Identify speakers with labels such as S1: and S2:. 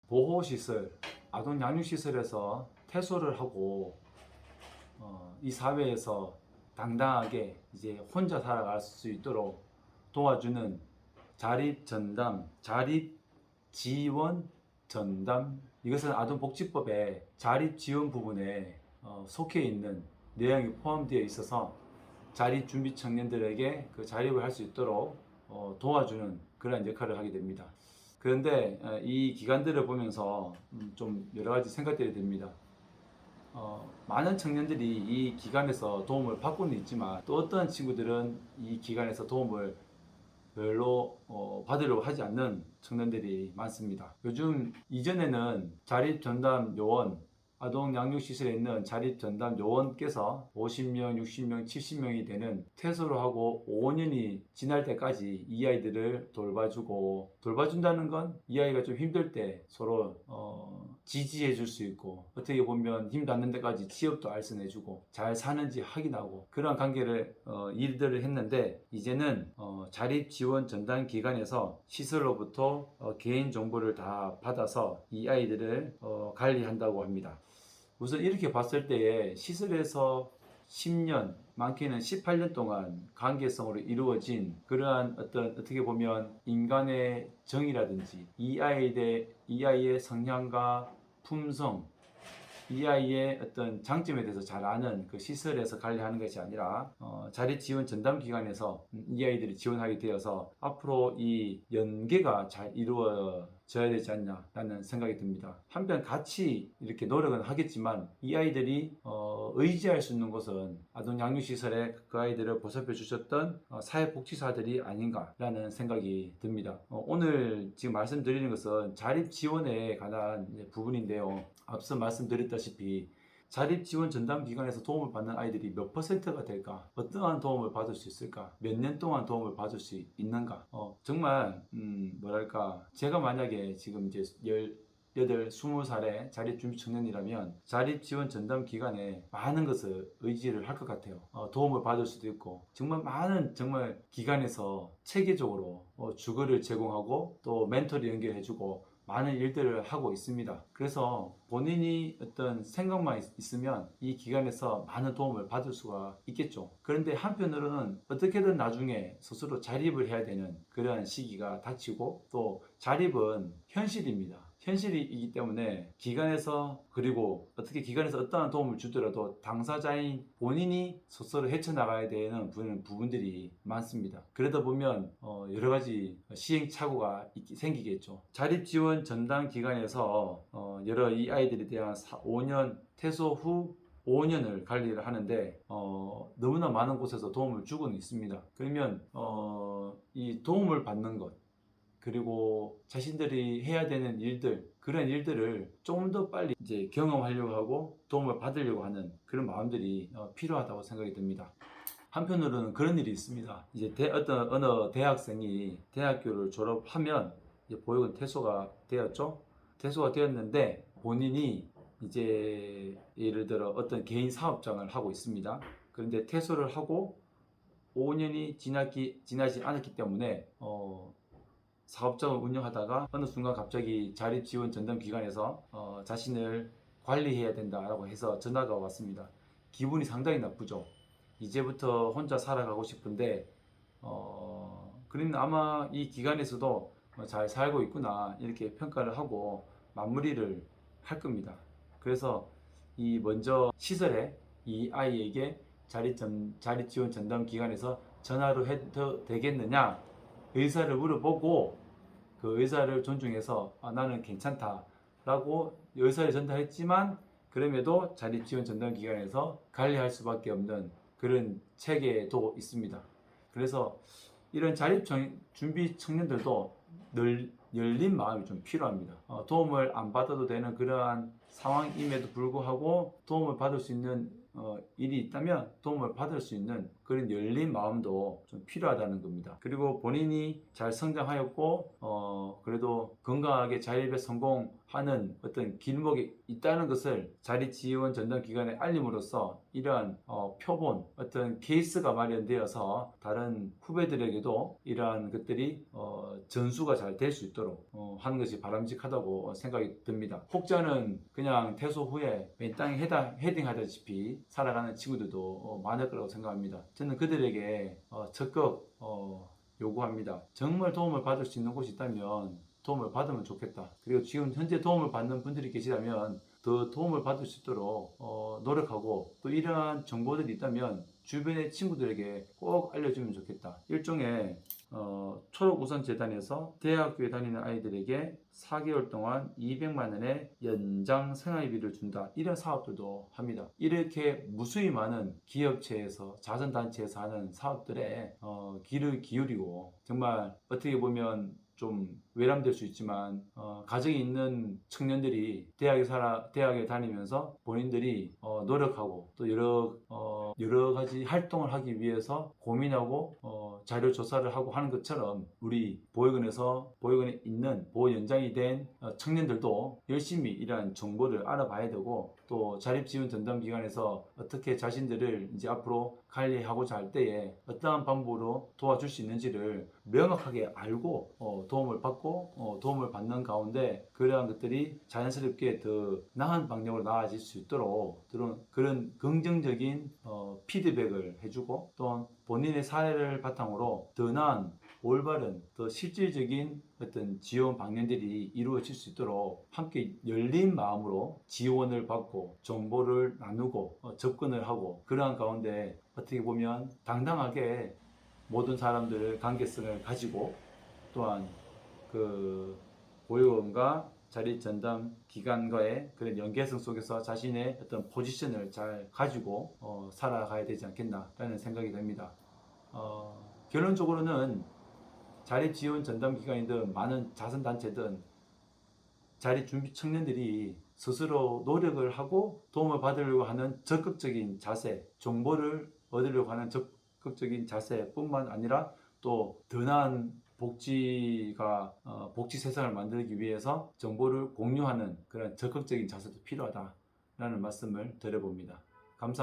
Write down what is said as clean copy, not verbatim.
S1: 보호시설, 아동 양육시설에서 퇴소를 하고 이 사회에서 당당하게 이제 혼자 살아갈 수 있도록 도와주는 자립전담, 자립지원전담, 이것은 아동복지법의 자립지원 부분에 속해 있는 내용이 포함되어 있어서 자립준비 청년들에게 그 자립을 할 수 있도록 도와주는 그런 역할을 하게 됩니다. 그런데 이 기관들을 보면서 좀 여러 가지 생각들이 듭니다. 많은 청년들이 이 기관에서 도움을 받고는 있지만 또 어떤 친구들은 이 기관에서 도움을 별로 받으려고 하지 않는 청년들이 많습니다. 요즘 이전에는 자립전담 요원, 아동 양육시설에 있는 자립전담 요원께서 50명, 60명, 70명이 되는 퇴소를 하고 5년이 지날 때까지 이 아이들을 돌봐준다는 건 이 아이가 좀 힘들 때 서로 지지해 줄 수 있고, 어떻게 보면 힘 닿는 데까지 취업도 알선해주고 잘 사는지 확인하고, 그런 관계를 일들을 했는데, 이제는 자립지원 전담 기관에서 시설로부터 개인 정보를 다 받아서 이 아이들을 관리한다고 합니다. 우선 이렇게 봤을 때에 시설에서 10년, 많게는 18년 동안 관계성으로 이루어진 그러한 어떻게 보면 인간의 정이라든지 이 아이의 성향과 품성, 이 아이의 어떤 장점에 대해서 잘 아는 그 시설에서 관리하는 것이 아니라 자립지원 전담기관에서 이 아이들이 지원하게 되어서 앞으로 이 연계가 잘 이루어져야 되지 않냐라는 생각이 듭니다. 한편 같이 이렇게 노력은 하겠지만 이 아이들이 의지할 수 있는 곳은 아동 양육시설에 그 아이들을 보살펴 주셨던 사회복지사들이 아닌가라는 생각이 듭니다. 오늘 지금 말씀드리는 것은 자립지원에 관한 부분인데요. 앞서 말씀드렸다시피 자립지원 전담기관에서 도움을 받는 아이들이 몇 %가 될까? 어떠한 도움을 받을 수 있을까? 몇 년 동안 도움을 받을 수 있는가? 정말 뭐랄까, 제가 만약에 지금 이제 18, 20살의 자립준비 청년이라면 자립지원 전담기관에 많은 것을 의지를 할 것 같아요. 도움을 받을 수도 있고, 정말 많은 기관에서 체계적으로 주거를 제공하고 또 멘토를 연결해주고 많은 일들을 하고 있습니다. 그래서 본인이 어떤 생각만 있으면 이 기관에서 많은 도움을 받을 수가 있겠죠. 그런데 한편으로는 어떻게든 나중에 스스로 자립을 해야 되는 그러한 시기가 닥치고, 또 자립은 현실입니다. 현실이기 때문에 그리고 어떻게 기관에서 어떠한 도움을 주더라도 당사자인 본인이 스스로 헤쳐나가야 되는 부분들이 많습니다. 그러다 보면 여러 가지 시행착오가 생기겠죠. 자립지원 전담 기관에서 여러 이 아이들에 대한 5년 퇴소 후 5년을 관리를 하는데 너무나 많은 곳에서 도움을 주고는 있습니다. 그러면 이 도움을 받는 것, 그리고 자신들이 해야 되는 그런 일들을 조금 더 빨리 이제 경험하려고 하고 도움을 받으려고 하는 그런 마음들이 필요하다고 생각이 듭니다. 한편으로는 그런 일이 있습니다. 이제 어느 대학생이 대학교를 졸업하면 이제 보육원 퇴소가 되었죠. 퇴소가 되었는데 본인이 이제 예를 들어 어떤 개인 사업장을 하고 있습니다. 그런데 퇴소를 하고 5년이 지나지 않았기 때문에 사업장을 운영하다가 어느 순간 갑자기 자립지원 전담기관에서 자신을 관리해야 된다라고 해서 전화가 왔습니다. 기분이 상당히 나쁘죠. 이제부터 혼자 살아가고 싶은데 그러면 아마 이 기관에서도 잘 살고 있구나 이렇게 평가를 하고 마무리를 할 겁니다. 그래서 먼저 시설에 이 아이에게 자립지원 전담기관에서 전화로 해도 되겠느냐 의사를 물어보고, 그 의사를 존중해서 나는 괜찮다 라고 의사를 전달했지만, 그럼에도 자립지원 전담기관에서 관리할 수밖에 없는 그런 체계도 있습니다. 그래서 이런 자립준비 청년들도 열린 마음이 좀 필요합니다. 도움을 안 받아도 되는 그러한 상황임에도 불구하고 도움을 받을 수 있는 일이 있다면 도움을 받을 수 있는 그런 열린 마음도 좀 필요하다는 겁니다. 그리고 본인이 잘 성장하였고 그래도 건강하게 자립에 성공하는 어떤 길목이 있다는 것을 자립지원 전담 기관에 알림으로써 이러한 표본 어떤 케이스가 마련되어서 다른 후배들에게도 이러한 것들이 전수가 잘 될 수 있도록 하는 것이 바람직하다고 생각이 듭니다. 혹자는 그냥 퇴소 후에 맨 땅에 헤딩하다시피 살아가는 친구들도 많을 거라고 생각합니다. 저는 그들에게 적극 요구합니다. 정말 도움을 받을 수 있는 곳이 있다면 도움을 받으면 좋겠다. 그리고 지금 현재 도움을 받는 분들이 계시다면 더 도움을 받을 수 있도록 노력하고, 또 이러한 정보들이 있다면 주변의 친구들에게 꼭 알려주면 좋겠다. 일종의 초록우선재단에서 대학교에 다니는 아이들에게 4개월 동안 200만 원의 연장 생활비를 준다, 이런 사업들도 합니다. 이렇게 무수히 많은 기업체에서 자선단체에서 하는 사업들에 귀를 기울이고, 정말 어떻게 보면 좀 외람될 수 있지만 가정이 있는 청년들이 대학에 다니면서 본인들이 노력하고 또 여러 가지 활동을 하기 위해서 고민하고 자료 조사를 하고 하는 것처럼, 우리 보육원에 있는 보호 연장이 된 청년들도 열심히 이러한 정보를 알아봐야 되고, 또 자립지원 전담기관에서 어떻게 자신들을 이제 앞으로 관리하고자 할 때에 어떠한 방법으로 도와줄 수 있는지를 명확하게 알고 도움을 받고 도움을 받는 가운데, 그러한 것들이 자연스럽게 더 나은 방향으로 나아질 수 있도록 그런 긍정적인 피드백을 해주고, 또 본인의 사례를 바탕으로 더 나은 올바른 더 실질적인 어떤 지원 방향들이 이루어질 수 있도록 함께 열린 마음으로 지원을 받고 정보를 나누고 접근을 하고, 그러한 가운데 어떻게 보면 당당하게 모든 사람들 관계성을 가지고, 또한 그 보육원과 자립전담 기관과의 그런 연계성 속에서 자신의 어떤 포지션을 잘 가지고 살아가야 되지 않겠나라는 생각이 듭니다. 결론적으로는 자립지원 전담기관이든 많은 자선단체든 자립준비 청년들이 스스로 노력을 하고 도움을 받으려고 하는 적극적인 자세, 정보를 얻으려고 하는 적극적인 자세뿐만 아니라 또 더 나은 복지 세상을 만들기 위해서 정보를 공유하는 그런 적극적인 자세도 필요하다라는 말씀을 드려봅니다.